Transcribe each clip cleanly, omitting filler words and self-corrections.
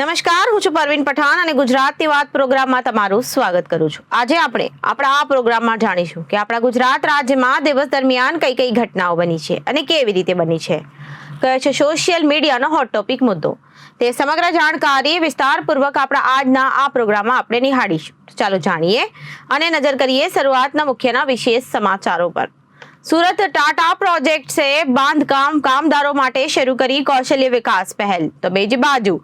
નમસ્કાર, હું છું પરવીન પઠાણ અને ગુજરાતની વાત પ્રોગ્રામમાં તમારું સ્વાગત કરું છું। આજે આપણે આપણા આ પ્રોગ્રામમાં જાણીશું કે આપણા ગુજરાત રાજ્યમાં દિવસ દરમિયાન કઈ કઈ ઘટનાઓ બની છે અને કેવી રીતે બની છે, કયો છે સોશિયલ મીડિયાનો હોટ ટોપિક મુદ્દો। તે સમગ્ર જાણકારી વિસ્તારપૂર્વક આપણા આજના આ પ્રોગ્રામમાં આપણે નિહાળીશું। ચાલો જાણીએ અને નજર કરીએ શરૂઆતના મુખ્યના વિશેષ સમાચારો પર। सूरत टाटा प्रोजेक्ट से बांधकाम कामदारों માટે શરૂ કરી કૌશલ્ય વિકાસ પહેલ। તો બીજી બાજુ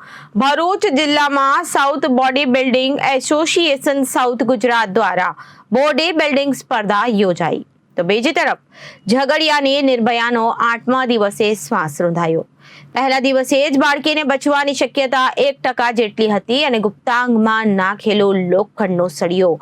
ભરૂચ જિલ્લામાં south body building association south Gujarat દ્વારા બોડી બિલ્ડિંગ સ્પર્ધા યોજાઈ। તો બીજી તરફ ઝઘડિયાની નિર્ભયાનો 8મા દિવસે શ્વાસ રૂંધાયો। પહેલા દિવસે જ બાળકીને બચવાની શક્યતા 1% જેટલી હતી અને ગુપ્તાંગમાં નાખેલો લોખંડનો સળિયો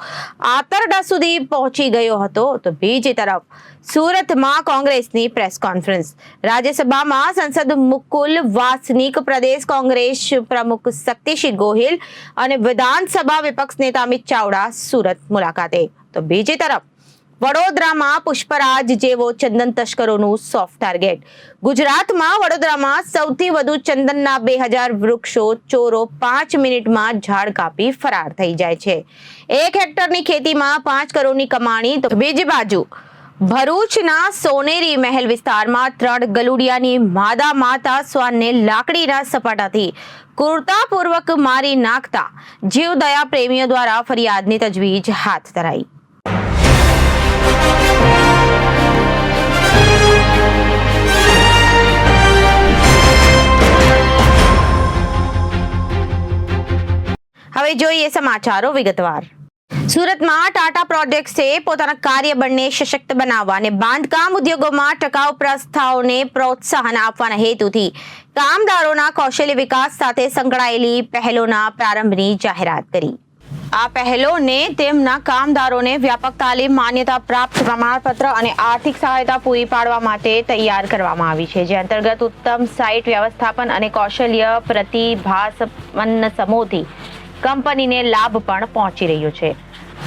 આંતરડા સુધી પહોંચી ગયો હતો। તો બીજી તરફ સુરતમાં કોંગ્રેસની પ્રેસ કોન્ફરન્સ। રાજ્યસભામાં સંસદ મુકુલ વાસનિક, પ્રદેશ કોંગ્રેસ પ્રમુખ શક્તિસિંહ ગોહિલ અને વિધાનસભા વિપક્ષ નેતા અમિત ચાવડા સુરત મુલાકાતે। તો બીજી તરફ વડોદરામાં પુષ્પરાજ જેવો ચંદન તસ્કરોનું સોફ્ટ ટાર્ગેટ। ગુજરાતમાં વડોદરામાં સૌથી વધુ ચંદનના 2000 વૃક્ષો ચોરો 5 મિનિટમાં ઝાડ કાપી ફરાર થઈ જાય છે। 1 હેક્ટરની ખેતીમાં 5 કરોડની કમાણી। તો બીજી બાજુ ભરૂચના સોનેરી મહેલ વિસ્તારમાં 3 ગલુડિયાની માદા માતા શ્વાનને લાકડીના સપાટાથી ક્રૂરતાપૂર્વક મારી નાખતા જીવદયા પ્રેમીઓ દ્વારા ફરિયાદની તજવીજ હાથ ધરાઈ। હવે જોઈએ સમાચારો વિગતવાર। સુરતમાં ટાટા પ્રોજેક્ટ્સે પોતાના કાર્યબળને સશક્ત બનાવવા અને બાંધકામ ઉદ્યોગોમાં ટકાઉ પ્રસ્થાઓને પ્રોત્સાહન આપવાના હેતુથી કામદારોના કૌશલ્ય વિકાસ સાથે સંકળાયેલી પહેલોના પ્રારંભની જાહેરાત કરી। આ પહેલોને તેમના કામદારોને વ્યાપક તાલીમ, માન્યતા પ્રાપ્ત પ્રમાણપત્ર અને આર્થિક સહાયતા પૂરી પાડવા માટે તૈયાર કરવામાં આવી છે, જે અંતર્ગત ઉત્તમ સાઇટ વ્યવસ્થાપન અને કૌશલ્ય પ્રતિભાસંપન્ન સમૂહથી કંપનીને લાભ પણ પહોંચી રહ્યો છે।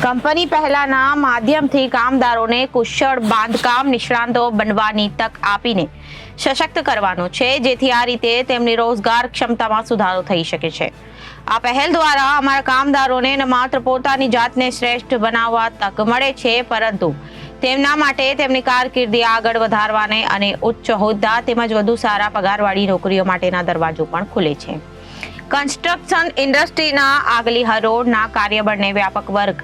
કંપની પહેલાના માધ્યમથી કામદારોને કુશળ બાંધકામ નિષ્ણાતો બનવાની તક આપીને સશક્ત કરવાનો છે, જેથી આ રીતે તેમની રોજગાર ક્ષમતામાં સુધારો થઈ શકે છે। આ પહેલ દ્વારા અમારા કામદારોને ન માત્ર પોતાની જાતને શ્રેષ્ઠ બનાવવા તક મળે છે, પરંતુ તેમના માટે તેમની કારકિર્દી આગળ વધારવાને અને ઉચ્ચ હોદ્દા તેમજ વધુ સારા પગારવાળી નોકરીઓ માટેના દરવાજો પણ ખુલે છે। કન્સ્ટ્રક્શન ઇન્ડસ્ટ્રીના આગલી હરોળના કાર્યબળને વ્યાપક વર્ગ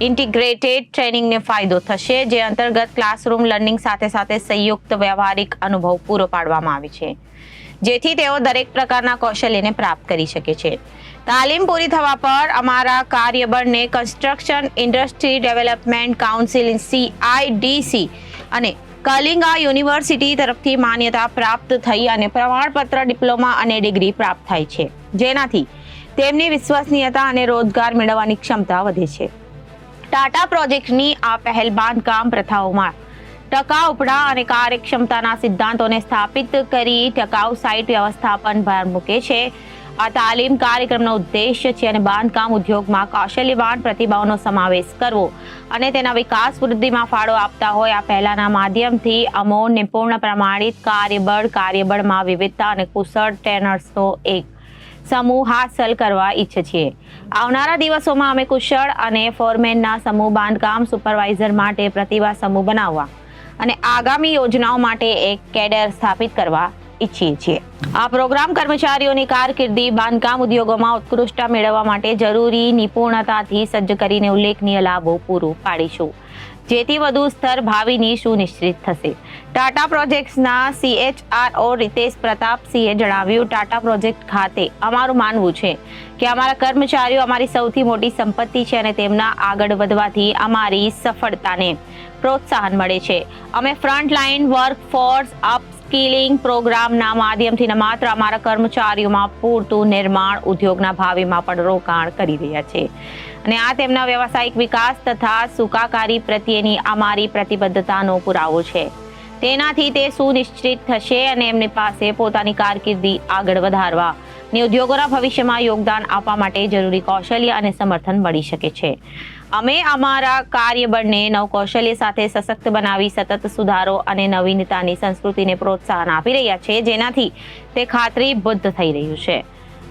ઇન્ટિગ્રેટેડ ટ્રેનિંગને ફાયદો થશે, જે અંતર્ગત ક્લાસરૂમ લર્નિંગ સાથે સાથે સંયુક્ત વ્યવહારિક અનુભવ પૂરો પાડવામાં આવે છે, જેથી તેઓ દરેક પ્રકારના કૌશલ્યને પ્રાપ્ત કરી શકે છે। તાલીમ પૂરી થવા પર અમારા કાર્યબળને construction industry development council CIDC અને કલિંગા યુનિવર્સિટી તરફથી માન્યતા પ્રાપ્ત થઈ અને પ્રમાણપત્ર, ડિપ્લોમા અને ડિગ્રી પ્રાપ્ત થાય છે, જેનાથી તેમની વિશ્વસનીયતા અને રોજગાર મેળવવાની ક્ષમતા વધે છે। ટાટા પ્રોજેક્ટની આ પહેલ બાંધકામ પ્રથાઓમાં ટકાઉપણા અને કાર્યક્ષમતાના સિદ્ધાંતોને સ્થાપિત કરી ટકાઉ સાઇટ વ્યવસ્થાપન ભાર મૂકે છે। આ તાલીમ કાર્યક્રમનો ઉદ્દેશ્ય છે અને બાંધકામ ઉદ્યોગમાં કૌશલ્યવાન પ્રતિભાઓનો સમાવેશ કરવો અને તેના વિકાસ વૃદ્ધિમાં ફાળો આપતા હોય આ પહેલાના માધ્યમથી અમો નિપુણ પ્રમાણિત કાર્યબળમાં વિવિધતા અને કુશળ ટ્રેનર્સનો એક સમૂહ હાંસલ કરવા ઈચ્છે છીએ। આવનારા દિવસોમાં અમે કુશળ અને ફોરમેનના સમૂહ, બાંધકામ સુપરવાઇઝર માટે પ્રતિભા સમૂહ બનાવવા અને આગામી યોજનાઓ માટે એક કેડર સ્થાપિત કરવા ઈચ્છીએ છીએ। આ પ્રોગ્રામ કર્મચારીઓની કારકિર્દી બાંધકામ ઉદ્યોગોમાં ઉત્કૃષ્ટતા મેળવવા માટે જરૂરી નિપુણતાથી સજ્જ કરીને ઉલ્લેખનીય લાભો પૂરું પાડીશું, જેથી વધુ સ્તર ભાવિની સુનિશ્ચિત થશે। ટાટા પ્રોજેક્ટ્સના CHRO રીતેશ પ્રતાપસિંહે જણાવ્યું, ટાટા પ્રોજેક્ટ ખાતે અમારું માનવું છે કે અમારા કર્મચારીઓ અમારી સૌથી મોટી સંપત્તિ છે અને તેમના આગળ વધવાથી અમારી સફળતાને પ્રોત્સાહન મળે છે। અમે ફ્રન્ટલાઇન વર્કફોર્સ અપસ્કિલિંગ પ્રોગ્રામના માધ્યમથી ન માત્ર અમારા કર્મચારીઓમાં પૂરતું નિર્માણ ઉદ્યોગના ભાવિમાં પણ રોકાણ કરી રહ્યા છે અને આ તેમના વ્યવસાયિક વિકાસ તથા સુખાકારી પ્રત્યેની અમારી પ્રતિબદ્ધતાનો પુરાવો છે। તેનાથી તે સુનિશ્ચિત થશે અને એમની પાસે પોતાની કારકિર્દી આગળ વધારવા અને ઉદ્યોગોના ભવિષ્યમાં યોગદાન આપવા માટે જરૂરી કૌશલ્ય અને સમર્થન મળી શકે છે। અમે અમારા કાર્યબળને નવકૌશલ્ય સાથે સશક્ત બનાવી સતત સુધારો અને નવીનતાની સંસ્કૃતિને પ્રોત્સાહન આપી રહ્યા છીએ, જેનાથી તે ખાતરીબદ્ધ થઈ રહ્યું છે।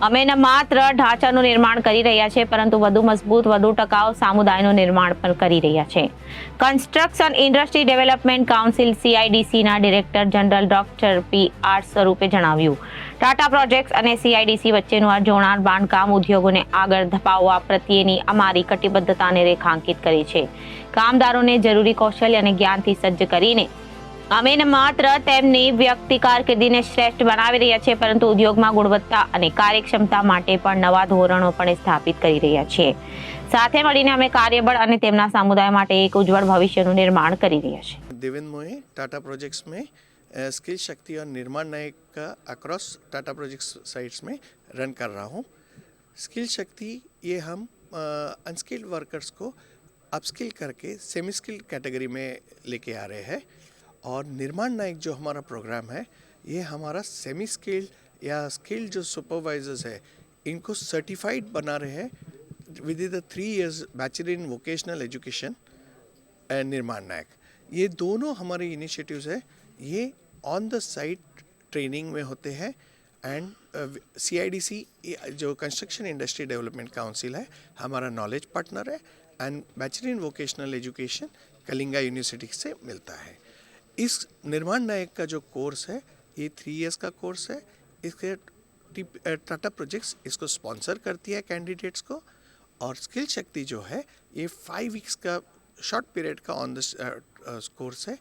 અમે ન માત્ર ઢાંચાનું નિર્માણ કરી રહ્યા છે પરંતુ વધુ મજબૂત વધુ ટકાઉ સમુદાયનું નિર્માણ પણ કરી રહ્યા છે. કન્સ્ટ્રક્શન ઇન્ડસ્ટ્રી ડેવલપમેન્ટ કાઉન્સિલ CIDCના ડિરેક્ટર જનરલ ડોક્ટર PR સ્વરૂપે જણાવ્યું. ટાટા પ્રોજેક્ટ્સ અને CIDC વચ્ચેનું આ જોડાણ બાંધકામ ઉદ્યોગોને આગળ ધપાવવા પ્રત્યેની અમારી કટિબદ્ધતાને રેખાંકિત કરે છે. કામદારોને જરૂરી કૌશલ્ય અને જ્ઞાનથી સજ્જ કરીને અમે ન માત્ર તેમની વ્યક્તિ કારકિર્દીને શ્રેષ્ઠ બનાવી રહ્યા છીએ પરંતુ ઉદ્યોગમાં ગુણવત્તા અને કાર્યક્ષમતા માટે પણ નવા ધોરણો પણ સ્થાપિત કરી રહ્યા છીએ. સાથે મળીને અમે કાર્યબળ અને તેમના સમુદાય માટે એક ઉજ્જવળ ભવિષ્યનું નિર્માણ કરી રહ્યા છીએ. देवेंद्र मोहे टाटा प्रोजेक्ट्स में स्किल शक्ति और निर्माण नायक का अक्रॉस टाटा प्रोजेक्ट्स साइट्स में रन कर रहा हूँ. स्किल शक्ति ये हम अनस्किल्ड वर्कर्स को अपस्किल करके सेमी स्किल्ड कैटेगरी में लेके आ रहे हैं और निर्माण नायक जो हमारा प्रोग्राम है ये हमारा सेमी स्किल्ड या स्किल्ड जो सुपरवाइजर्स है इनको सर्टिफाइड बना रहे हैं with in the 3 years bachelor in vocational education and निर्माण नायक. ये दोनों हमारे इनिशिएटिव्स है ये ऑन द साइट ट्रेनिंग में होते हैं एंड CIDC जो कंस्ट्रक्शन इंडस्ट्री डेवलपमेंट काउंसिल है हमारा नॉलेज पार्टनर है and bachelor in vocational education Kalinga university से मिलता है. इस निर्माण नायक का जो कोर्स है ये 3 years का कोर्स है. इसके टाटा प्रोजेक्ट्स इसको स्पॉन्सर करती है कैंडिडेट्स को और स्किल शक्ति जो है ये 5 weeks का शॉर्ट पीरियड का ऑन द कोर्स है.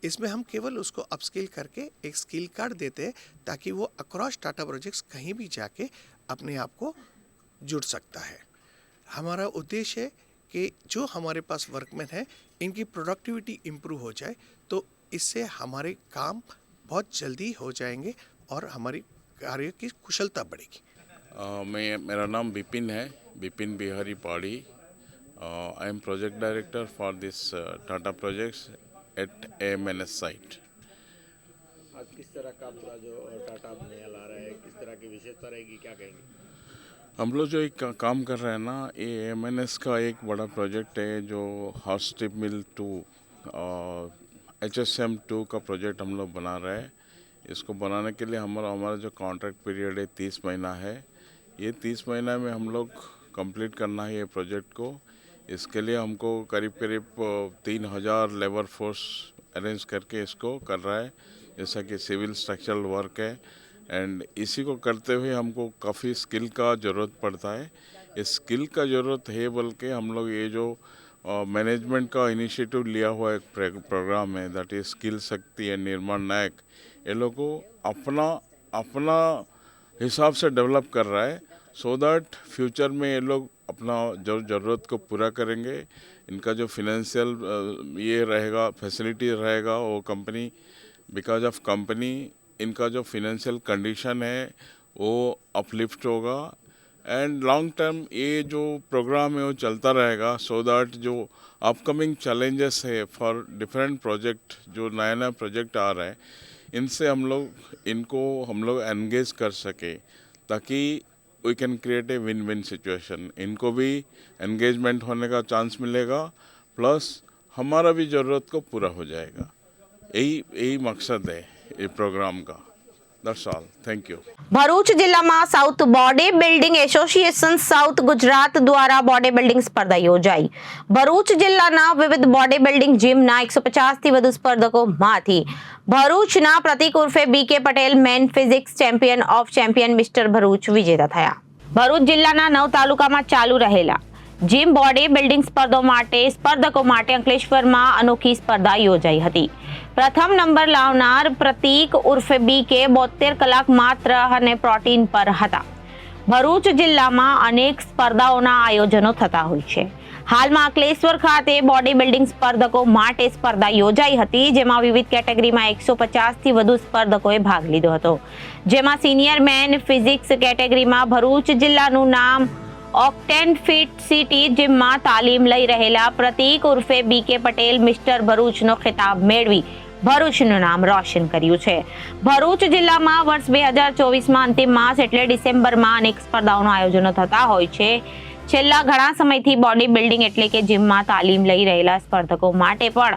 इसमें हम केवल उसको अपस्किल करके एक स्किल कार्ड देते हैं ताकि वो अक्रॉस टाटा प्रोजेक्ट्स कहीं भी जाके अपने आप को जुड़ सकता है. हमारा उद्देश्य है कि जो हमारे पास वर्कमैन है इनकी प्रोडक्टिविटी इम्प्रूव हो जाए तो इससे हमारे काम बहुत जल्दी हो जाएंगे और हमारी कार्य की कुशलता बढ़ेगी. मेरा नाम बिपिन है, Bipin Bihari Padhi. I am project director for this Tata projects at AMNS site. आज किस तरह का पूरा जो टाटा नया ला रहा है किस तरह की विशेषता रहेगी क्या कहेंगे? हम लोग जो एक काम कर रहे हैं ना ये AMNS का एक बड़ा प्रोजेक्ट है जो हॉट स्ट्रिप मिल 2 HSM 2 का प्रोजेक्ट हम लोग बना रहे हैं. इसको बनाने के लिए हमारा जो कॉन्ट्रैक्ट पीरियड है 30 महीना है. ये 30 महीना में हम लोग कंप्लीट करना है ये प्रोजेक्ट को. इसके लिए हमको करीब 3000 लेबर फोर्स अरेंज करके इसको कर रहा है जैसा कि सिविल स्ट्रक्चरल वर्क है एंड इसी को करते हुए हमको काफ़ी स्किल का ज़रूरत पड़ता है. इस स्किल का ज़रूरत है बल्कि हम लोग ये जो मैनेजमेंट का इनिशिएटिव लिया हुआ एक प्रोग्राम है दैट इज स्किल शक्ति एंड निर्माण नायक ये लोग को अपना हिसाब से डेवलप कर रहा है सो दैट फ्यूचर में ये लोग अपना जो ज़रूरत को पूरा करेंगे. इनका जो फिनेंशियल ये रहेगा फैसिलिटी रहेगा वो कंपनी बिकॉज ऑफ कंपनी इनका जो फिनेंशियल कंडीशन है वो अपलिफ्ट होगा एंड लॉन्ग टर्म ये जो प्रोग्राम है वो चलता रहेगा सो दैट जो अपकमिंग चैलेंजेस है फॉर डिफरेंट प्रोजेक्ट जो नया नया प्रोजेक्ट आ रहा है इनसे हम लोग एंगेज कर सके ताकि we can create a win win situation. इनको भी एंगेजमेंट होने का चांस मिलेगा प्लस हमारा भी ज़रूरत को पूरा हो जाएगा. यही मकसद है ये प्रोग्राम का. That's all. Thank you. Bharuch જિલ્લામાં south body building association south Gujarat દ્વારા બોડી બિલ્ડિંગ સ્પર્ધા યોજાઈ. ભરૂચ જિલ્લાના વિવિધ બોડી બિલ્ડિંગ જીમના 150 થી વધુ સ્પર્ધકોમાંથી ભરૂચના પ્રતીક ઉર્ફે BK Patel men physics champion of champion mister Bharuch વિજેતા થયા. ભરૂચ જિલ્લાના 9 તાલુકામાં ચાલુ રહેલા જીમ બોડી બિલ્ડિંગ સ્પર્ધકો માટે અંકલેશ્વરમાં અનોખી સ્પર્ધા યોજાઈ હતી. પ્રથમ નંબર લાવનાર પ્રતીક ઉર્ફે BK 72 કલાક માત્ર અને પ્રોટીન પર હતા. ભરૂચ જિલ્લામાં અનેક સ્પર્ધાઓના આયોજનો થતા હોય છે. હાલમાં અંકલેશ્વર ખાતે બોડી બિલ્ડિંગ સ્પર્ધકો માટે સ્પર્ધા યોજાઈ હતી જેમાં વિવિધ કેટેગરીમાં 150 થી વધુ સ્પર્ધકોએ ભાગ લીધો હતો. જેમાં સિનિયર મેન ફિઝિક્સ કેટેગરીમાં ભરૂચ જિલ્લાનું નામ ઓક્ટેન ફિટ સિટી જીમમાં તાલીમ લઈ રહેલા પ્રતીક ઉર્ફે BK પટેલ મિસ્ટર ભરૂચનો ખિતાબ મેળવી ભરૂચનું નામ રોશન કર્યું છે. ભરૂચ જિલ્લામાં વર્ષ 2024માં અંતિમ માસ એટલે ડિસેમ્બરમાં અનેક સ્પર્ધાઓનું આયોજન થતા હોય છે છેલ્લા ઘણા સમયથી બોડી બિલ્ડિંગ એટલે કે જીમમાં તાલીમ લઈ રહેલા સ્પર્ધકો માટે પણ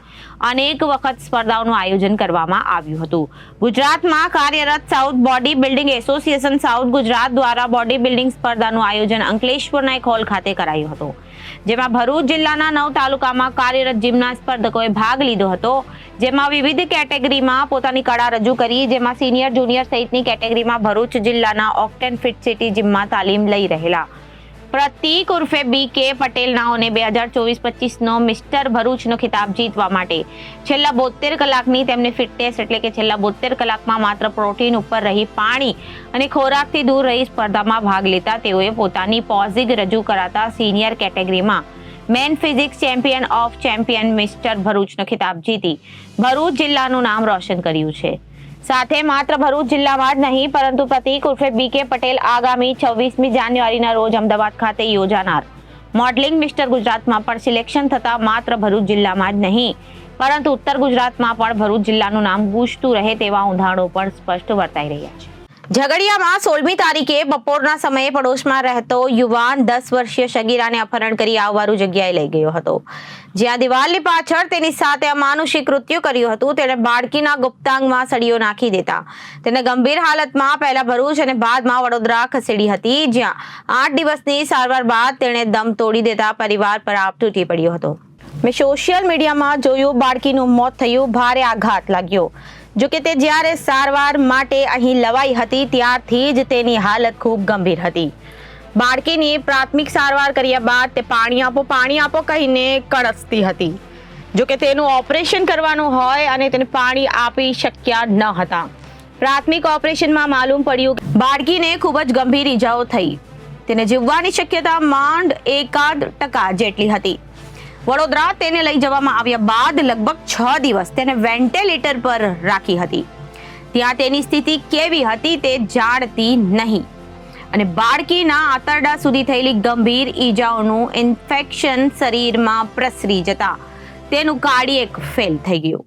અનેક વખત સ્પર્ધાઓનું આયોજન કરવામાં આવ્યું હતું. ગુજરાતમાં કાર્યરત south body building association south Gujarat દ્વારા બોડી બિલ્ડિંગ સ્પર્ધાનું આયોજન અંકલેશ્વરના એક હોલ ખાતે કરાયું હતું, જેમાં ભરૂચ જિલ્લાના 9 તાલુકામાં કાર્યરત જીમના સ્પર્ધકોએ ભાગ લીધો હતો, જેમાં વિવિધ કેટેગરીમાં પોતાની કળા રજૂ કરી, જેમાં સિનિયર જુનિયર સહિતની કેટેગરીમાં ભરૂચ જિલ્લાના ઓક્ટેન ફિટ સિટી જીમમાં તાલીમ લઈ રહેલા પ્રતીક ઉર્ફે BK પટેલ નાઓને 2024-25 નો મિસ્ટર ભરૂચનો ખિતાબ જીતવા માટે છેલ્લા 72 કલાકની તેમની ફિટનેસ એટલે કે છેલ્લા 72 કલાકમાં માત્ર પ્રોટીન ઉપર રહી પાણી અને ખોરાકથી દૂર રહી સ્પર્ધામાં ભાગ લેતા તેઓએ પોતાની પોઝિંગ રજૂ કરાતા સિનિયર કેટેગરીમાં men physics champion of champion mister ભરૂચનો ખિતાબ જીતી ભરૂચ જિલ્લાનું નામ રોશન કર્યું છે. સાથે માત્ર ભરૂચ જિલ્લામાં જ નહીં પરંતુ પ્રતીક ઉર્ફે BK પટેલ આગામી 26મી જાન્યુઆરીના રોજ અમદાવાદ ખાતે યોજાનાર મોડલિંગ મિસ્ટર ગુજરાતમાં પણ સિલેક્શન થતા માત્ર ભરૂચ જિલ્લામાં જ નહીં પરંતુ ઉત્તર ગુજરાતમાં પણ ભરૂચ જિલ્લાનું નામ ગૂંજતું રહે તેવા ઉદાહરણો પણ સ્પષ્ટ વર્તાઈ રહ્યા છે. ઝઘડિયામાં 16મી તારીખે બપોરના સમયે પડોશમાં રહેતો યુવાન 10 વર્ષીય સગીરાને અપહરણ કરી આવવારું જગ્યાએ લઈ ગયો હતો, જ્યાં દિવાલની પાછળ તેની સાથે અમાનુષિક કૃત્ય કર્યું હતું. તેણે બાળકીના ગુપ્તાંગમાં સળીઓ નાખી દેતા તેને ગંભીર હાલતમાં પહેલા ભરૂચ અને બાદમાં વડોદરા ખસેડી હતી, જ્યાં 8 દિવસની સારવાર બાદ તેણે દમ તોડી દેતા પરિવાર પર આપ તૂટી પડ્યો હતો. મેં સોશિયલ મીડિયામાં જોયું, બાળકીનું મોત થયું, ભારે આઘાત લાગ્યો. જો કે તે જ્યારે સારવાર માટે અહીં લવાઈ હતી ત્યારથી જ તેની હાલત ખૂબ ગંભીર હતી. બાળકીની પ્રાથમિક સારવાર કર્યા બાદ તે પાણી આપો કહીને કળસતી હતી. જો કે તેનું ઓપરેશન કરવાનું હોય અને તેને પાણી આપી શક્યા ન હતા. પ્રાથમિક ઓપરેશનમાં માલુમ પડ્યું કે બાળકીને ખૂબ જ ગંભીર ઈજાઓ થઈ. તેને જીવવાની શક્યતા માંડ 1% જેટલી હતી. વડોદરા તેને લઈ જવામાં આવ્યા બાદ લગભગ 6 દિવસ તેને વેન્ટિલેટર પર રાખી હતી. ત્યાં તેની સ્થિતિ કેવી હતી તે જાણતી નહીં અને બાળકીના આંતરડા સુધી થયેલી ગંભીર ઈજાઓનું ઇન્ફેક્શન શરીરમાં પ્રસરી જતા તેનું કાર્ડિયક ફેલ થઈ ગયું,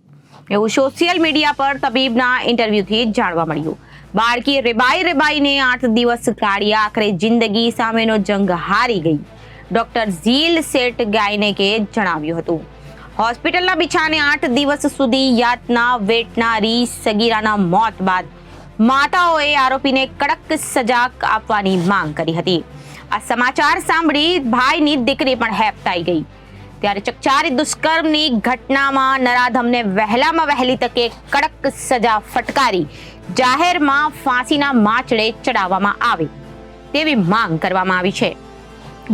એવું સોશિયલ મીડિયા પર તબીબના ઇન્ટરવ્યુથી જાણવા મળ્યું. બાળકી રેબાઈને 8 દિવસ કાઢી આખરે જિંદગી સામેનો જંગ હારી ગઈ, ડોક્ટર ઝીલ સેટ ગાયનેકે જણાવ્યું હતું. હોસ્પિટલના બિછાને 8 દિવસ સુધી યાતના વેઠનારી સગીરાના મોત બાદ માતાઓએ આરોપીને કડક સજા આપવાની માંગ કરી હતી. આ સમાચાર સાંભળી ભાઈની દીકરી પણ હેપતાઈ ગઈ. ત્યારે ચકચારી દુષ્કર્મની ઘટનામાં નરાધમને વહેલામાં વહેલી તકે કડક સજા ફટકારી જાહેરમાં ફાંસીના માંચડે ચડાવવામાં આવે તેવી માંગ કરવામાં આવી છે.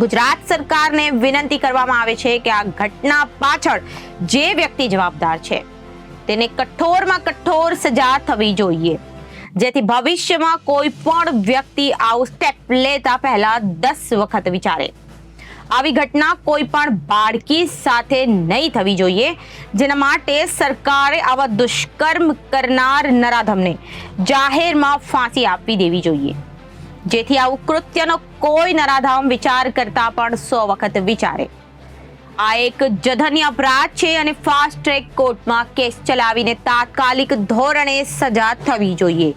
ગુજરાત સરકારને વિનંતી કરવામાં આવે છે કે આ ઘટના પાછળ જે વ્યક્તિ જવાબદાર છે તેને કઠોરમાં કઠોર સજા થવી જોઈએ, જેથી ભવિષ્યમાં કોઈ પણ વ્યક્તિ આવું સ્ટેપ લેતા પહેલા 10 વખત વિચારે. આવી ઘટના કોઈ પણ બાળકી સાથે નહીં થવી જોઈએ, જેના માટે સરકારે આવા દુષ્કર્મ કરનાર નરાધમને જાહેરમાં ફાંસી આપી દેવી જોઈએ, જેથી આવું કૃત્યનો કોઈ નરાધમ વિચાર કરતા પણ 100 વખત વિચારે. આ એક જઘન્ય અપરાધ છે અને ફાસ્ટ ટ્રેક કોર્ટમાં કેસ ચલાવીને તાત્કાલિક ધોરણે સજા થવી જોઈએ.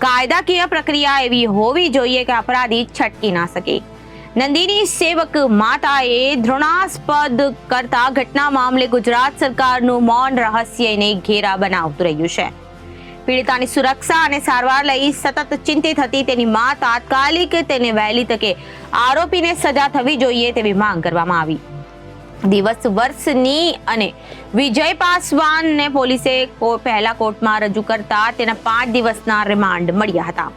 કાયદાકીય પ્રક્રિયા એવી હોવી જોઈએ કે અપરાધી છટકી ના શકે. નંદિની સેવક માતાએ ધૃણાસ્પદ કરતા ઘટના મામલે ગુજરાત સરકારનું મૌન રહસ્યને ઘેરા બનાવતું રહ્યું છે. પીડિતાની સુરક્ષા અને સારવાર લઈ સતત ચિંતિત હતી તેની માં તાત્કાલિક તેને વહેલી તકે આરોપીને સજા થવી જોઈએ તેવી માંગ કરવામાં આવી. દિવસ વર્ષની અને વિજય પાસવાનને પોલીસે પહેલા કોર્ટમાં રજૂ કરતા તેના 5 દિવસના રિમાન્ડ મળ્યા હતા,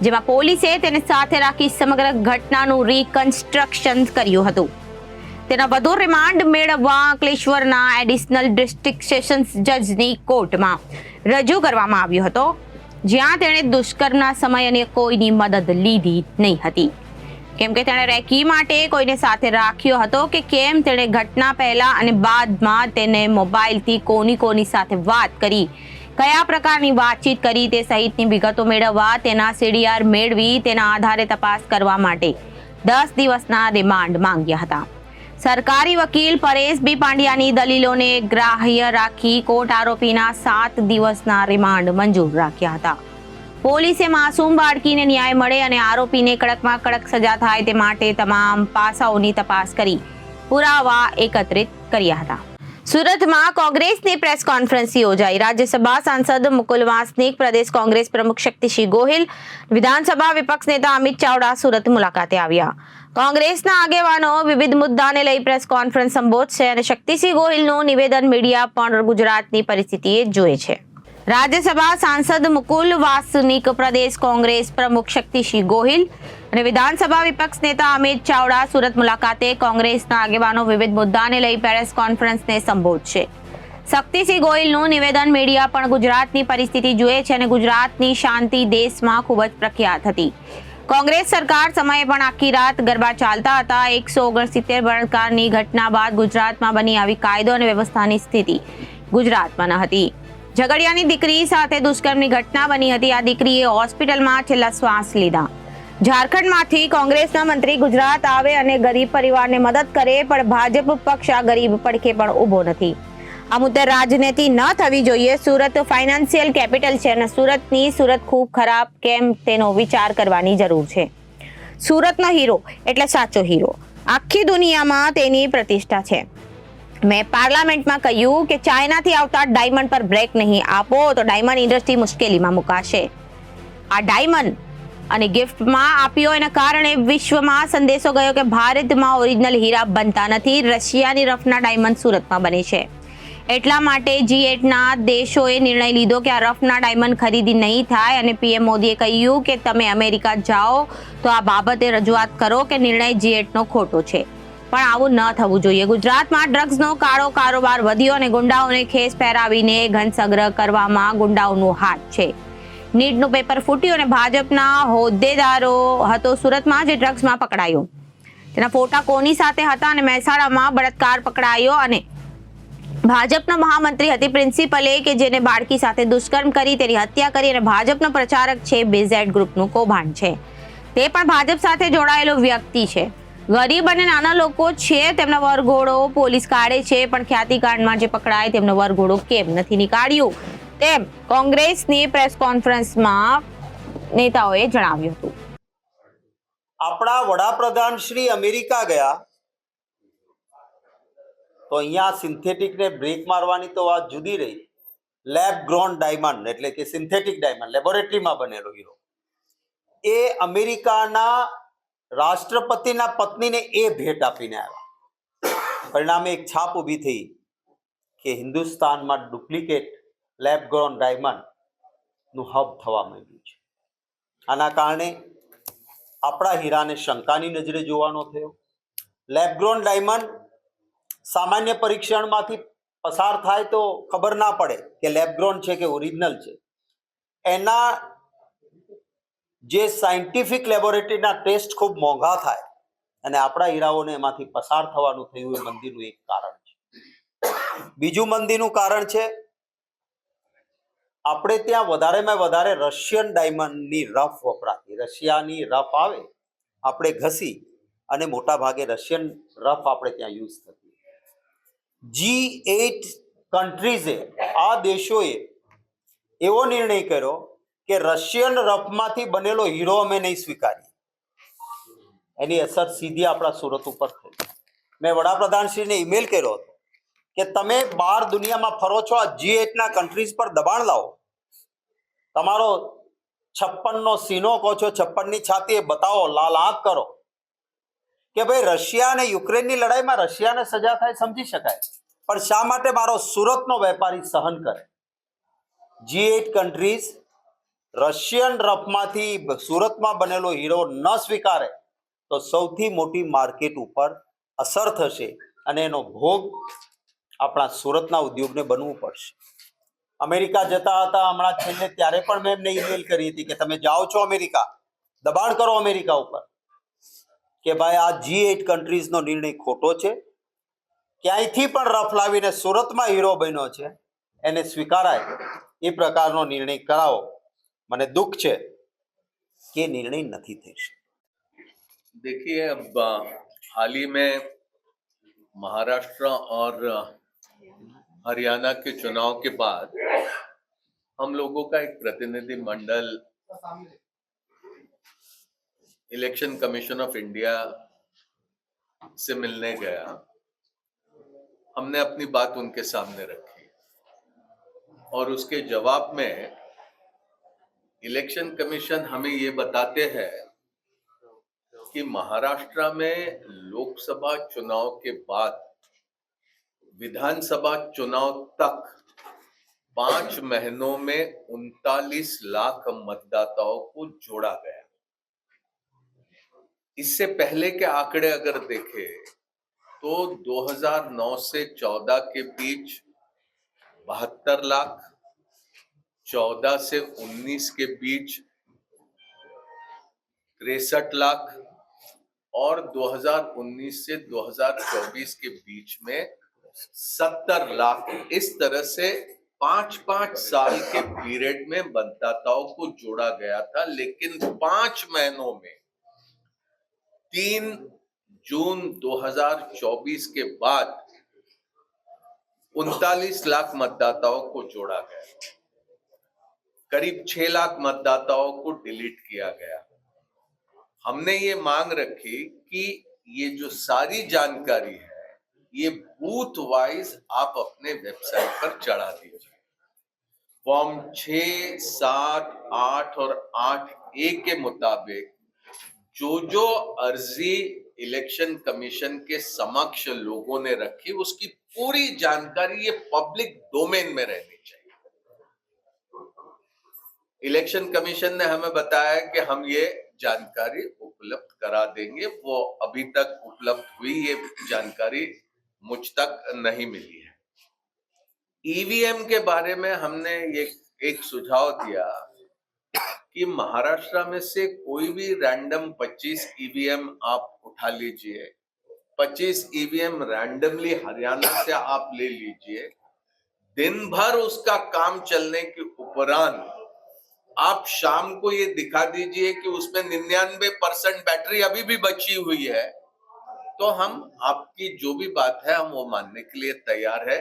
જેમાં પોલીસે તેને સાથે રાખી સમગ્ર ઘટનાનું રિકન્સ્ટ્રક્શન કર્યું હતું. તેના વધુ રિમાન્ડ મેળવવા અંકલેશ્વરના એડિશનલ ડિસ્ટ્રિક્ટ સેશન્સ જજની કોર્ટમાં રજૂ કરવામાં આવ્યો હતો, જ્યાં તેણે દુષ્કર્મના સમયે કોઈની મદદ લીધી નહીં હતી. કેમ કે તેણે રેકી માટે કોઈને સાથે રાખ્યો હતો કે કેમ તેણે ઘટના પહેલા અને બાદમાં તેને મોબાઈલથી કોની સાથે વાત કરી, કયા પ્રકારની વાતચીત કરી તે સહિતની વિગતો મેળવવા તેના CDR મેળવી તેના આધારે તપાસ કરવા માટે 10 દિવસના રિમાન્ડ માંગ્યા હતા. સરકારી વકીલ પરેશ બી પાંડ્યાની દલીલોને ગ્રાહ્ય રાખી કોર્ટ આરોપીના 7 દિવસના રિમાન્ડ મંજૂર રાખ્યા હતા. પોલીસે માસૂમ બાળકીને ન્યાય મળે અને આરોપીને કડકમાં કડક સજા થાય તે માટે તમામ પાસાઓની તપાસ કરી પુરાવા એકત્રિત કર્યા હતા. સુરતમાં કોંગ્રેસની પ્રેસ કોન્ફરન્સ યોજાઈ. રાજ્યસભા સાંસદ મુકુલ વાસનિક, પ્રદેશ કોંગ્રેસ પ્રમુખ શક્તિસિંહ ગોહિલ, વિધાનસભા વિપક્ષ નેતા અમિત ચાવડા સુરત મુલાકાતે આવ્યા. કોંગ્રેસના આગેવાનો વિવિધ મુદ્દાને લઈ પ્રેસ કોન્ફરન્સ સંબોધશે અને શક્તિસિંહ ગોહિલનું નિવેદન મીડિયા પણ ગુજરાતની પરિસ્થિતિએ જોઈ છે. રાજ્યસભા સાંસદ મુકુલ વાસનિક, પ્રદેશ કોંગ્રેસ પ્રમુખ શક્તિસિંહ ગોહિલ અને વિધાનસભા વિપક્ષ નેતા અમિત ચાવડા સુરત મુલાકાતે કોંગ્રેસના આગેવાનો વિવિધ મુદ્દાને લઈ પ્રેસ કોન્ફરન્સને સંબોધશે. શક્તિસિંહ ગોહિલનું નિવેદન મીડિયા પણ ગુજરાતની પરિસ્થિતિ જુએ છે અને ગુજરાતની શાંતિ દેશમાં ખૂબ જ પ્રખ્યાત હતી. કોંગ્રેસ સરકાર સમયે પણ આખી રાત ગરબા ચાલતા હતા. 169 બળાત્કારની ઘટના બાદ ગુજરાતમાં બની આવી કાયદો અને વ્યવસ્થાની સ્થિતિ ગુજરાતમાં ન હતી. ઝઘડિયાની દીકરી સાથે દુષ્કર્મની ઘટના બની હતી. આ દીકરીએ હોસ્પિટલમાં છેલ્લા શ્વાસ લીધા. ઝારખંડમાંથી કોંગ્રેસના મંત્રી ગુજરાત આવે અને ગરીબ પરિવારને મદદ કરે, પણ ભાજપ પક્ષ આ ગરીબ પડખે પણ ઊભો નથી. આ મુદ્દે રાજનીતિ ન થવી જોઈએ. સુરત ફાઇનાન્શિયલ કેપિટલ છે અને સુરત ખૂબ ખરાબ કેમ તેનો વિચાર કરવાની જરૂર છે. સુરતનો હીરો એટલે સાચો હીરો. આખી દુનિયામાં તેની પ્રતિષ્ઠા છે. મેં પાર્લામેન્ટમાં કહ્યું કે ચાઇનાથી આવતા ડાયમંડ પર બ્રેક નહીં આપો તો ડાયમંડ ઇન્ડસ્ટ્રી મુશ્કેલીમાં મુકાશે. આ ડાયમંડ અને ગિફ્ટમાં આપ્યો એના કારણે વિશ્વમાં સંદેશો ગયો કે ભારતમાં ઓરિજિનલ હીરા બનતા નથી, રશિયાની રફના ડાયમંડ સુરતમાં બને છે. એટલા માટે G8ના દેશોએ નિર્ણય લીધો કે આ રફના ડાયમંડ ખરીદી નહીં થાય અને પીએમ મોદીએ કહ્યું કે તમે અમેરિકા જાઓ તો આ બાબતે રજૂઆત કરો કે નિર્ણય G8નો ખોટો છે. પણ આવું ન થવું જોઈએ. ગુજરાતમાં ડ્રગ્સનો કાળો કારોબાર વધ્યો અને ગુંડાઓને ખેસ પહેરાવીને ધન સંગ્રહ કરવામાં ગુંડાઓનો હાથ છે. નીટનું પેપર ફૂટ્યું અને ભાજપના હોદ્દેદારો હતો સુરતમાં જે ડ્રગ્સમાં પકડાયો. તેના ફોટા કોની સાથે હતા અને મહેસાણામાં બળાત્કાર પકડાયો અને ભાજપના મહામંત્રી હતી પ્રિન્સિપલે કે જેને બાળકી સાથે દુષ્કર્મ કરી તેની હત્યા કરી અને ભાજપનો પ્રચારક છે. BZ ગ્રુપનું કૌભાંડ છે. તે પણ ભાજપ સાથે જોડાયેલો વ્યક્તિ છે. ગરીબ અને નાના લોકો છે તેમના વરઘોડો પોલીસ કાઢે છે, પણ ખ્યાતિકાંડમાં જે પકડાય તેમનો વરઘોડો કેમ નથી નીકાળ્યું તેમ કોંગ્રેસની પ્રેસ કોન્ફરન્સમાં નેતાઓએ જણાવ્યું હતું. આપણા વડાપ્રધાન શ્રી અમેરિકા ગયા તો અહીંયા સિન્થેટિકને બ્રેક મારવાની તો વાત જુદી રહી. લેબ ગ્રોન ડાયમંડ એટલે કે સિન્થેટિક ડાયમંડ, લેબોરેટરીમાં બનેલો હીરો, એ અમેરિકાના રાષ્ટ્રપતિના પત્નીને એ ભેટ આપીને આવ્યા. પરિણામે એક છાપ ઊભી થઈ કે હિન્દુસ્તાનમાં ડુપ્લિકેટ લેબ ગ્રોન ડાયમંડ નું હબ થવા માંડ્યું છે. આના કારણે આપણા હીરાને શંકાની નજરે જોવાનો થયો. લેબ ગ્રોન ડાયમંડ સામાન્ય પરીક્ષણમાંથી પસાર થાય તો ખબર ના પડે કે લેબ ગ્રોન છે કે ઓરિજિનલ છે. એના જે સાયન્ટિફિક લેબોરેટરીના ટેસ્ટ ખૂબ મોંઘા થાય અને આપણા હીરાઓને એમાંથી પસાર થવાનું થયું એ મંદીનું એક કારણ છે. બીજું મંદીનું કારણ છે આપણે ત્યાં વધારેમાં વધારે રશિયન ડાયમંડની રફ વપરાતી. રશિયાની રફ આવે આપણે ઘસી અને મોટા ભાગે રશિયન રફ આપણે ત્યાં યુઝ થતી. G8 કન્ટ્રીઝે, આ દેશોએ એવો નિર્ણય કર્યો કે રશિયન રફમાંથી બનેલો હીરો અમે નહીં સ્વીકારીએ. એની અસર સીધી આપણા સુરત ઉપર થઈ. મેં વડાપ્રધાનશ્રીને ઈમેલ કર્યો હતો કે તમે બહાર દુનિયામાં ફરો છો, આ G8ના કન્ટ્રીઝ પર દબાણ લાવો. તમારો 56નો સીનો કહો છો, 56ની છાતી એ બતાવો, લાલ આંખ કરો કે ભાઈ રશિયા અને યુક્રેનની લડાઈમાં રશિયાને સજા થાય સમજી શકાય, પણ શા માટે મારો સુરતનો વેપારી સહન કરે? G8 કન્ટ્રીઝ રશિયન રફમાંથી સુરતમાં બનેલો હીરો ન સ્વીકારે તો સૌથી મોટી માર્કેટ ઉપર અસર થશે અને એનો ભોગ આપણા સુરતના ઉદ્યોગને બનવું પડશે. અમેરિકા જતા હતા હમણાં છેલ્લે, ત્યારે પણ મેં એમને ઈમેલ કરી હતી કે તમે જાઓ છો અમેરિકા, દબાણ કરો અમેરિકા ઉપર કે ભાઈ આ G8 કન્ટ્રીઝનો નિર્ણય ખોટો છે. ક્યાંયથી પણ રફ લાવીને સુરતમાં હીરો બન્યો છે એને સ્વીકારાય એ પ્રકારનો નિર્ણય કરાવો. મને દુઃખ છે કે निर्णय नहीं थे. देखिए, अब हाल ही में महाराष्ट्र और हरियाणा के चुनाव के बाद हम लोगों का एक प्रतिनिधि मंडल इलेक्शन कमीशन ऑफ इंडिया से मिलने गया, हमने अपनी बात उनके सामने रखी और उसके जवाब में इलेक्शन कमीशन हमें ये बताते हैं कि महाराष्ट्र में लोकसभा चुनाव के बाद विधानसभा चुनाव तक 5 महीनों में 39 लाख मतदाताओं को जोड़ा गया। इससे पहले के आंकड़े अगर देखें तो 2009 से 14 के बीच 72 लाख, 14 से 19 के बीच 63 लाख और 2019 से 2024 के बीच में 70 लाख। इस तरह से 5-5 साल के पीरियड में मतदाताओं को जोड़ा गया था, लेकिन 5 महीनों में 3 जून 2024 के बाद 39 लाख मतदाताओं को जोड़ा गया, करीब 6 लाख मतदाताओं को डिलीट किया गया। हमने ये मांग रखी कि ये जो सारी जानकारी है ये बूथ वाइज आप अपने वेबसाइट पर चढ़ा दीजिए। फॉर्म 6, 7, 8 और 8A के मुताबिक जो अर्जी इलेक्शन कमीशन के समक्ष लोगों ने रखी उसकी पूरी जानकारी ये पब्लिक डोमेन में रहनी चाहिए। इलेक्शन कमीशन ने हमें बताया कि हम ये जानकारी उपलब्ध करा देंगे। वो अभी तक उपलब्ध हुई ये जानकारी मुझ तक नहीं मिली है। ईवीएम के बारे में हमने ये एक सुझाव दिया कि महाराष्ट्र में से कोई भी रैंडम 25 ईवीएम आप उठा लीजिए, 25 ईवीएम रैंडमली हरियाणा से आप ले लीजिए, दिन भर उसका काम चलने के उपरांत आप शाम को ये दिखा दीजिए कि उसमें 99% बैटरी अभी भी बची हुई है, तो हम आपकी जो भी बात है हम वो मानने के लिए तैयार है,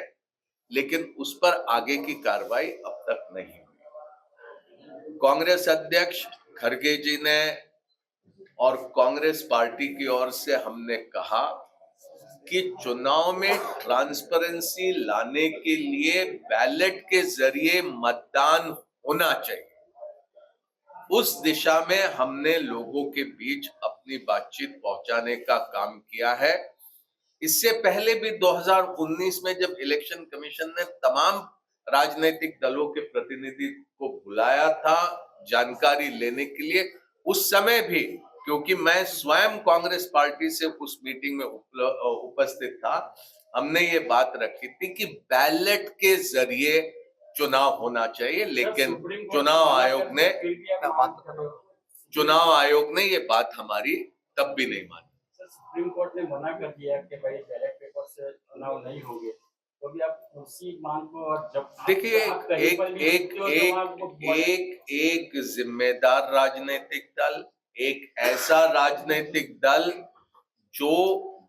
लेकिन उस पर आगे की कार्रवाई अब तक नहीं हुई। कांग्रेस अध्यक्ष खड़गे जी ने और कांग्रेस पार्टी की ओर से हमने कहा कि चुनाव में ट्रांसपेरेंसी लाने के लिए बैलेट के जरिए मतदान होना चाहिए। उस दिशा में हमने लोगों के बीच अपनी बातचीत पहुंचाने का काम किया है। इससे पहले भी 2019 में जब इलेक्शन कमीशन ने तमाम राजनीतिक दलों के प्रतिनिधि को बुलाया था जानकारी लेने के लिए, उस समय भी क्योंकि मैं स्वयं कांग्रेस पार्टी से उस मीटिंग में उपस्थित था, हमने ये बात रखी थी कि बैलेट के जरिए चुनाव होना चाहिए, लेकिन चुनाव आयोग ने ये बात हमारी तब भी नहीं मानी। सुप्रीम कोर्ट ने मना कर दिया कि भाई बैलेट पेपर से चुनाव नहीं होंगे, तो भी आप उसी मांग को जब देखिए एक जिम्मेदार राजनीतिक दल, एक ऐसा राजनीतिक दल जो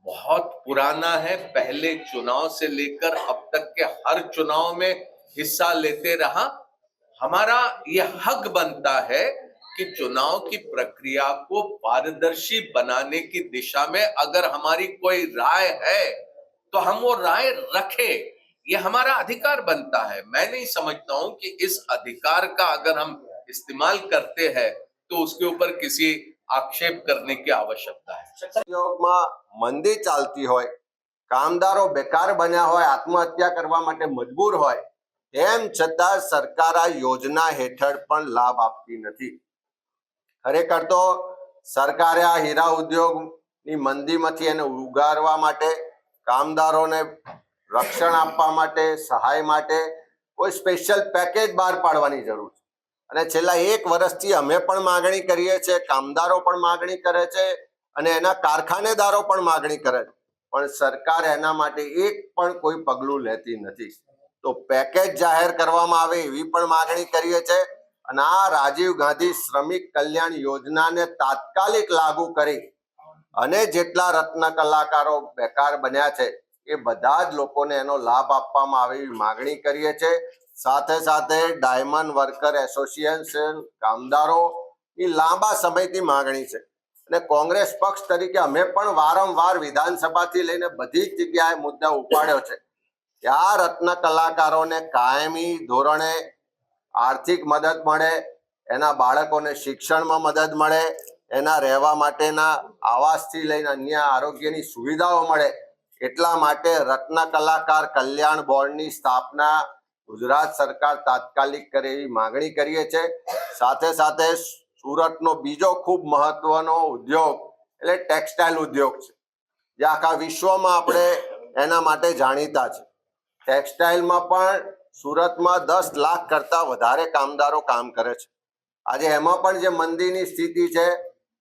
बहुत पुराना है, पहले चुनाव से लेकर अब तक के हर चुनाव में हिस्सा लेते रहा, हमारा यह हक बनता है कि चुनाव की प्रक्रिया को पारदर्शी बनाने की दिशा में अगर हमारी कोई राय है तो हम वो राय रखें, ये हमारा अधिकार बनता है। मैं नहीं समझता हूं कि इस अधिकार का अगर हम इस्तेमाल करते हैं तो उसके ऊपर किसी आक्षेप करने की आवश्यकता है। ઉદ્યોગમાં મંદી ચાલતી હોય, કામદારો બેકાર બન્યા હોય, આત્મહત્યા કરવા માટે મજબૂર હોય, તેમ છતાં સરકાર આ યોજના હેઠળ પણ લાભ આપતી નથી। ખરેખર તો સરકારે આ હીરા ઉદ્યોગની મંદીમાંથી એને ઉગારવા માટે, કામદારોને રક્ષણ આપવા માટે, સહાય માટે કોઈ સ્પેશિયલ પેકેજ બહાર પાડવાની જરૂર છે। અને છેલ્લા 1 વર્ષથી અમે પણ માગણી કરીએ છીએ, કામદારો પણ માગણી કરે છે અને એના કારખાનેદારો પણ માગણી કરે છે, પણ સરકાર એના માટે એક પણ કોઈ પગલું લેતી નથી। તો પેકેજ જાહેર કરવામાં આવે એવી પણ માગણી કરીએ છીએ અને આ રાજીવ ગાંધી શ્રમિક કલ્યાણ યોજનાને તાત્કાલિક લાગુ કરી અને જેટલા રત્ન કલાકારો બેકાર બન્યા છે એ બધા જ લોકોને એનો લાભ આપવામાં આવે એવી માગણી કરીએ છીએ। સાથે સાથે ડાયમંડ વર્કર એસોસિએશન કામદારોની લાંબા સમયથી માંગણી છે અને કોંગ્રેસ પક્ષ તરીકે અમે પણ વારંવાર વિધાનસભાથી લઈને બધી જ જગ્યાએ મુદ્દા ઉપાડ્યો છે કે આ રત્ન કલાકારોને કાયમી ધોરણે આર્થિક મદદ મળે, એના બાળકોને શિક્ષણમાં મદદ મળે, એના રહેવા માટેના આવાસથી લઈને અન્ય આરોગ્યની સુવિધાઓ મળે, એટલા માટે રત્ન કલાકાર કલ્યાણ બોર્ડની સ્થાપના ગુજરાત સરકાર તાત્કાલિક કરે એવી માંગણી કરીએ છીએ. સાથે સાથે સુરતનો બીજો ખૂબ મહત્વનો ઉદ્યોગ એટલે ટેક્સટાઇલ ઉદ્યોગ છે, જે આખા વિશ્વમાં આપણે એના માટે જાણીતા છે. ટેક્સટાઇલમાં પણ સુરતમાં 10 લાખ કરતા વધારે કામદારો કામ કરે છે. આજે એમાં પણ જે મંદીની સ્થિતિ છે,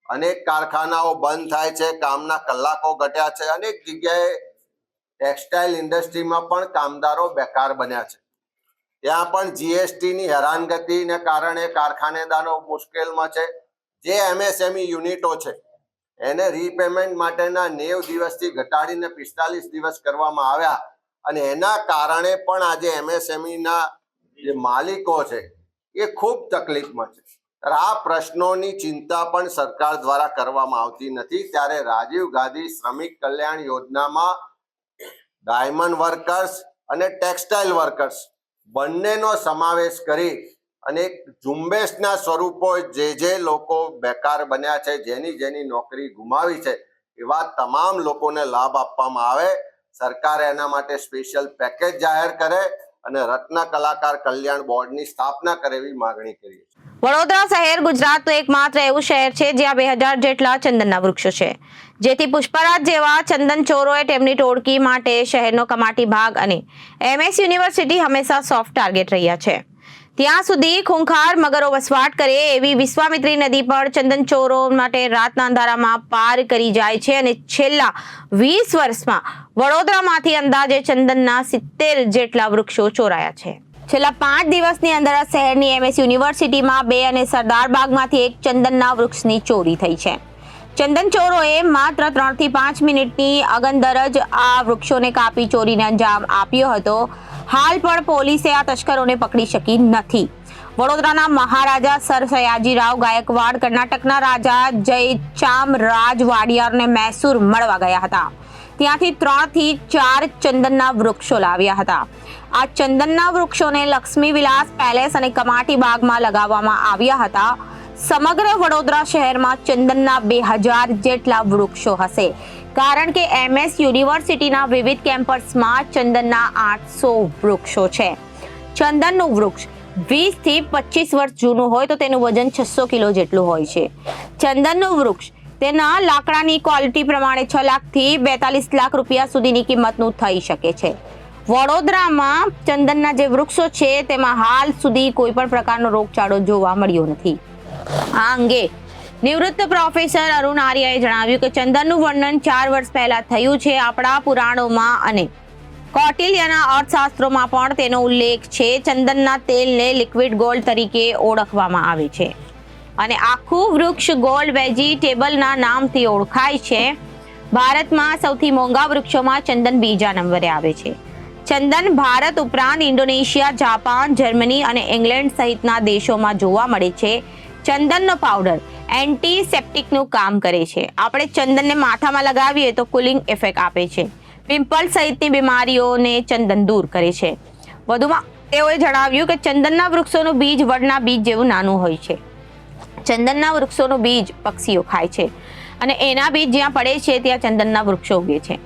અનેક કારખાનાઓ બંધ થાય છે, કામના કલાકો ઘટ્યા છે, અનેક જગ્યાએ ટેક્સટાઇલ ઇન્ડસ્ટ્રીમાં પણ કામદારો બેકાર બન્યા છે. ત્યાં પણ જીએસટીની હેરાનગતિને કારણે કારખાનેદારો મુશ્કેલમાં છે. જે એમએસએમઈ યુનિટો છે એને રીપેમેન્ટ માટેના 90 દિવસથી ઘટાડીને 45 દિવસ કરવામાં આવ્યા અને એના કારણે પણ આજે એમએસએમઈના જે માલિકો છે એ ખૂબ તકલીફમાં છે. આ પ્રશ્નોની ચિંતા પણ સરકાર દ્વારા કરવામાં આવતી નથી. ત્યારે રાજીવ ગાંધી શ્રમિક કલ્યાણ યોજનામાં ડાયમંડ વર્કર્સ અને ટેક્સટાઇલ વર્કર્સ બંનેનો સમાવેશ કરી અને એક ઝુંબેશના સ્વરૂપો જે લોકો બેકાર બન્યા છે, જેની નોકરી ગુમાવી છે, એવા તમામ લોકોને લાભ આપવામાં આવે. સરકાર એના માટે સ્પેશિયલ પેકેજ જાહેર કરે અને રત્ન કલાકાર કલ્યાણ બોર્ડની સ્થાપના કરે એવી માંગણી કરી છે. વડોદરા શહેર ગુજરાતનું એકમાત્ર એવું શહેર છે જ્યાં 2000 જેટલા ચંદનના વૃક્ષો છે, જેથી પુષ્પરાજ જેવા ચંદન ચોરોએ તેમની ટોળકી માટે શહેરનો કમાટી ભાગ અને MS યુનિવર્સિટી હંમેશા સોફ્ટ ટાર્ગેટ રહ્યા છે. ત્યાં સુધી ખૂંખાર મગરો વસવાટ કરે એવી વિશ્વામિત્રી નદી પર ચંદન ચોરો માટે રાતના અંધારામાં પાર કરી જાય છે અને છેલ્લા 20 વર્ષમાં વડોદરામાંથી અંદાજે ચંદનના 70 જેટલા વૃક્ષો ચોરાયા છે. છેલ્લા 5 દિવસની અંદર શહેરની MS યુનિવર્સિટીમાં 2 અને સરદાર બાગમાંથી એક ચંદનના વૃક્ષની ચોરી થઈ છે. ચંદન ચોરોએ માત્ર 3 થી 5 મિનિટની અગંદર જ આ વૃક્ષોને કાપી ચોરીને અંજામ આપ્યો હતો. હાલ પણ પોલીસે આ તસ્કરોને પકડી શકી નથી. વડોદરાના મહારાજા સર સયાજીરાવ ગાયકવાડ કર્ણાટકના રાજા જયચામરાજ વાડિયારને મૈસૂર મળવા ગયા હતા. ત્યાંથી 3 થી 4 ચંદનના વૃક્ષો લાવ્યા હતા. આ ચંદનના વૃક્ષોને લક્ષ્મી વિલાસ પેલેસ અને કમાટી બાગમાં લગાવવામાં આવ્યા હતા. સમગ્ર વડોદરા શહેરમાં ચંદનના 2000 જેટલા વૃક્ષો હશે, કારણ કે MS યુનિવર્સિટીના વિવિધ કેમ્પસમાં ચંદનના 800 વૃક્ષો છે. ચંદનનું વૃક્ષ 20 થી 25 વર્ષ જૂનું હોય તો તેનું વજન 600 કિલો જેટલું હોય છે. ચંદનનું વૃક્ષ તેના લાકડાની ક્વોલિટી પ્રમાણે 6 લાખથી 42 લાખ રૂપિયા સુધીની કિંમતનું થઈ શકે છે. વડોદરામાં ચંદનના જે વૃક્ષો છે તેમાં હાલ સુધી કોઈ પણ પ્રકારનો રોગચાળો જોવા મળ્યો નથી. આ અંગે નિવૃત્ત પ્રોફેસર અરુણ આર્યાએ જણાવ્યું કે ચંદનનું વર્ણન 4 વર્ષ પહેલા થયું છે. આપણા પુરાણોમાં અને કૌટિલ્યના અર્થશાસ્ત્રોમાં પણ તેનો ઉલ્લેખ છે. ચંદનના તેલને લિક્વિડ ગોલ્ડ તરીકે ઓળખવામાં આવે છે અને આખું વૃક્ષ ગોલ્ડ વેજીટેબલના નામથી ઓળખાય છે. ભારતમાં સૌથી મોંઘા વૃક્ષોમાં ચંદન બીજા નંબરે આવે છે. ચંદન ભારત ઉપરાંત ઇન્ડોનેશિયા, જાપાન, જર્મની અને ઇંગ્લેન્ડ સહિતના દેશોમાં જોવા મળે છે. ચંદનનો પાવડર એન્ટીસેપ્ટિકનું કામ કરે છે. આપણે ચંદનને માથામાં લગાવીએ તો કુલિંગ ઇફેક્ટ આપે છે. પિમ્પલ સહિતની બીમારીઓને ચંદન દૂર કરે છે. વધુમાં તેઓએ જણાવ્યું કે ચંદનના વૃક્ષોનું બીજ વડના બીજ જેવું નાનું હોય છે. ચંદનના વૃક્ષોનું બીજ પક્ષીઓ ખાય છે અને એના બીજ જ્યાં પડે છે ત્યાં ચંદનના વૃક્ષો ઉગે છે.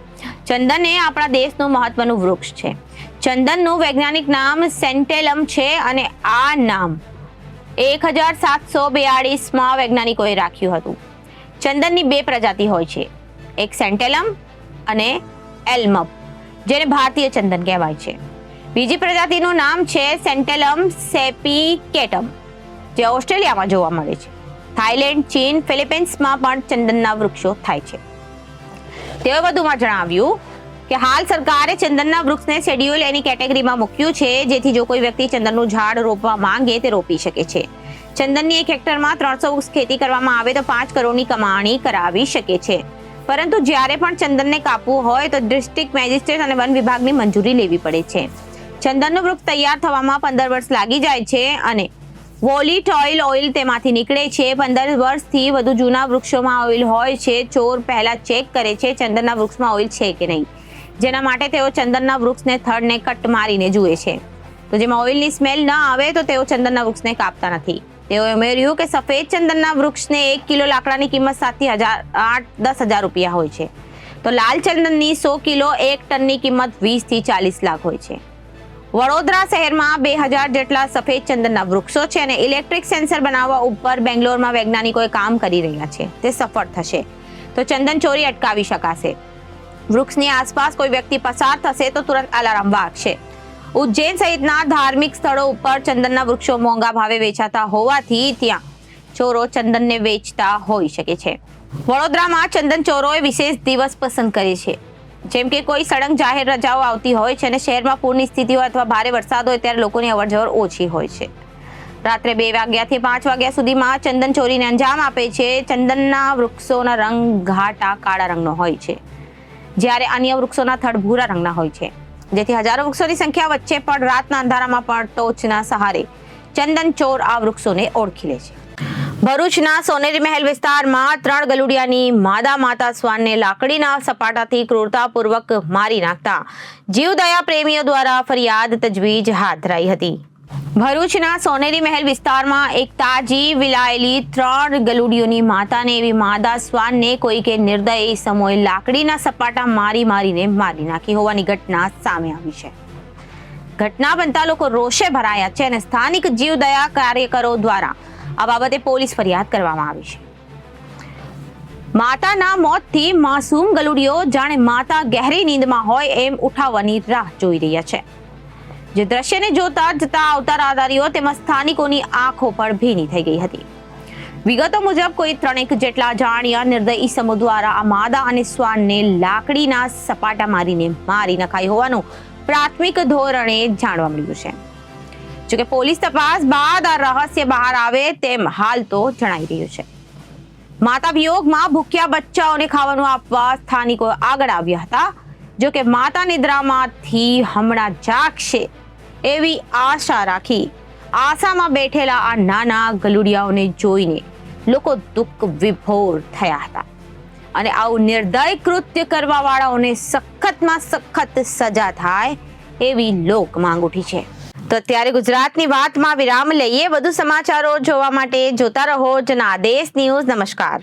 ચંદન એ આપણા દેશનું મહત્વનું વૃક્ષ છે. ચંદનનું વૈજ્ઞાનિક નામ સેન્ટેલમ છે અને આ નામ 1742માં વૈજ્ઞાનિકોએ રાખ્યું હતું. ચંદનની 2 પ્રજાતિ હોય છે, એક સેન્ટેલમ અને એલ્મમ, જેને ભારતીય ચંદન કહેવાય છે. બીજી પ્રજાતિનું નામ છે સેન્ટેલમ સેપિકેટમ, જે ઓસ્ટ્રેલિયામાં જોવા મળે છે. થાઈલેન્ડ, ચીન, ફિલિપિન્સમાં પણ ચંદનના વૃક્ષો થાય છે. તેઓએ વધુમાં જણાવ્યું કે હાલ સરકારે ચંદનના વૃક્ષને શેડ્યુલ એની કેટેગરીમાં મૂક્યું છે, જેથી જો કોઈ વ્યક્તિ ચંદનનું ઝાડ રોપવા માંગે તે રોપી શકે છે. ચંદનની 1 હેક્ટરમાં 300 વૃક્ષ ખેતી કરવામાં આવે તો 5 કરોડની કમાણી કરાવી શકે છે. પરંતુ જ્યારે પણ ચંદનને કાપવું હોય તો ડિસ્ટ્રિક્ટ મેજિસ્ટ્રેટ અને વન વિભાગની મંજૂરી લેવી પડે છે. ચંદનનું વૃક્ષ તૈયાર થવામાં 15 વર્ષ લાગી જાય છે અને વોલિટોઇલ ઓઇલ તેમાંથી નીકળે છે. 15 વર્ષથી વધુ જૂના વૃક્ષોમાં ઓઇલ હોય છે. ચોર પહેલા ચેક કરે છે ચંદનના વૃક્ષમાં ઓઇલ છે કે નહીં, જેના માટે તેઓ ચંદનના વૃક્ષને થડને કટ મારીને જુએ છે. તો જેમાં ઓઇલની સ્મેલ ન આવે તો તેઓ ચંદનના વૃક્ષને કાપતા નથી. તેઓએ ઉમેર્યું કે સફેદ ચંદનના વૃક્ષને 1 કિલો લાકડાની કિંમત 7 થી 10,000 રૂપિયા હોય છે, તો લાલ ચંદનની 100 કિલો 1 ટનની કિંમત 20 થી 40 લાખ હોય છે. વડોદરા શહેરમાં 2000 જેટલા સફેદ ચંદનના વૃક્ષો છે અને ઇલેક્ટ્રિક સેન્સર બનાવવા ઉપર બેંગ્લોરમાં વૈજ્ઞાનિકોએ કામ કરી રહ્યા છે. તે સફળ થશે તો ચંદન ચોરી અટકાવી શકાશે. વૃક્ષની આસપાસ કોઈ વ્યક્તિ પસાર થશે તો તુરંત અલાર્મ વાગશે. ઉજ્જૈન સહિતના ધાર્મિક સ્થળો ઉપર ચંદનના વૃક્ષો મોંઘા ભાવે વેચાતા હોવાથી ત્યાં ચોરો ચંદનને વેચતા હોઈ શકે છે. વડોદરામાં ચંદન ચોરોએ વિશેષ દિવસ પસંદ કરે છે, જેમ કે કોઈ સળંગ જાહેર રજાઓ આવતી હોય છે અને શહેરમાં પૂરની સ્થિતિ હોય અથવા ભારે વરસાદ હોય ત્યારે લોકોની અવરજવર ઓછી હોય છે. રાત્રે 2 વાગ્યાથી 5 વાગ્યા સુધીમાં ચંદન ચોરીને અંજામ આપે છે. ચંદનના વૃક્ષોના રંગ ઘાટા કાળા રંગનો હોય છે, જ્યારે અન્ય વૃક્ષોના થડ ભૂરા રંગના હોય છે, જેથી હજારો વૃક્ષોની સંખ્યા વચ્ચે પણ રાતના અંધારામાં પણ ટોચના સહારે ચંદન ચોર આ વૃક્ષોને ઓળખી લે છે. ભરૂચના સોનેરી મહેલ વિસ્તારમાં 3 ગલુડિયાની માતા શ્વાનને લાકડીના સપાટાથી ક્રૂરતાપૂર્વક મારી નાખતા જીવદયા પ્રેમીઓ દ્વારા ફરિયાદ તજવીજ હાથ ધરાઈ હતી. ભરૂચના સોનેરી મહેલ વિસ્તારમાં એક તાજી વિલાયેલી 3 ગલુડિયોની માતાને એવી માદા શ્વાનને કોઈકે નિર્દયી સમોએ લાકડીના સપાટા મારીને મારી નાખી હોવાની ઘટના સામે આવી છે. ઘટના બનતા લોકો રોષે ભરાયા છે અને સ્થાનિક જીવદયા કાર્યકરો દ્વારા આ બાબતે પોલીસ ફરિયાદ કરવામાં આવી છે. માતાના મોતથી માસૂમ ગલુડિયો જાણે માતા ગહેરી નીંદમાં હોય એમ ઉઠાવવાની રાહ જોઈ રહ્યા છે. જે દ્રશ્યને જોતા જતા આવતા રાહદારીઓ તેમજ સ્થાનિકોની આંખો પણ ભીની થઈ ગઈ હતી. વિગતો મુજબ કોઈ 3 જેટલા જાણ્યા નિર્દય ઈસમો દ્વારા આ માદા અને શ્વાનને લાકડીના સપાટા મારીને મારી નખાઈ હોવાનું પ્રાથમિક ધોરણે જાણવા મળ્યું છે. જોકે પોલીસ તપાસ બાદ આ રહસ્ય બહાર આવે તેમ હાલ તો જણાઈ રહ્યું છે. માતા વિયોગમાં ભૂખ્યા બચ્ચાઓને ખાવાનું આપવા સ્થાનિકો આગળ આવ્યા હતા. જોકે માતા નિદ્રામાંથી હમણાં જાગશે એવી આશા રાખી આશામાં બેઠેલા આ નાના ગલુડિયાઓને જોઈને લોકો દુઃખ વિભોર થયા હતા અને આવું નિર્દય કૃત્ય કરવા વાળાઓને સખતમાં સખત સજા થાય એવી લોક માંગ ઉઠી છે. તો અત્યારે ગુજરાતની વાતમાં વિરામ લઈએ. વધુ સમાચારો જોવા માટે જોતા રહો જનાદેશ ન્યૂઝ. નમસ્કાર.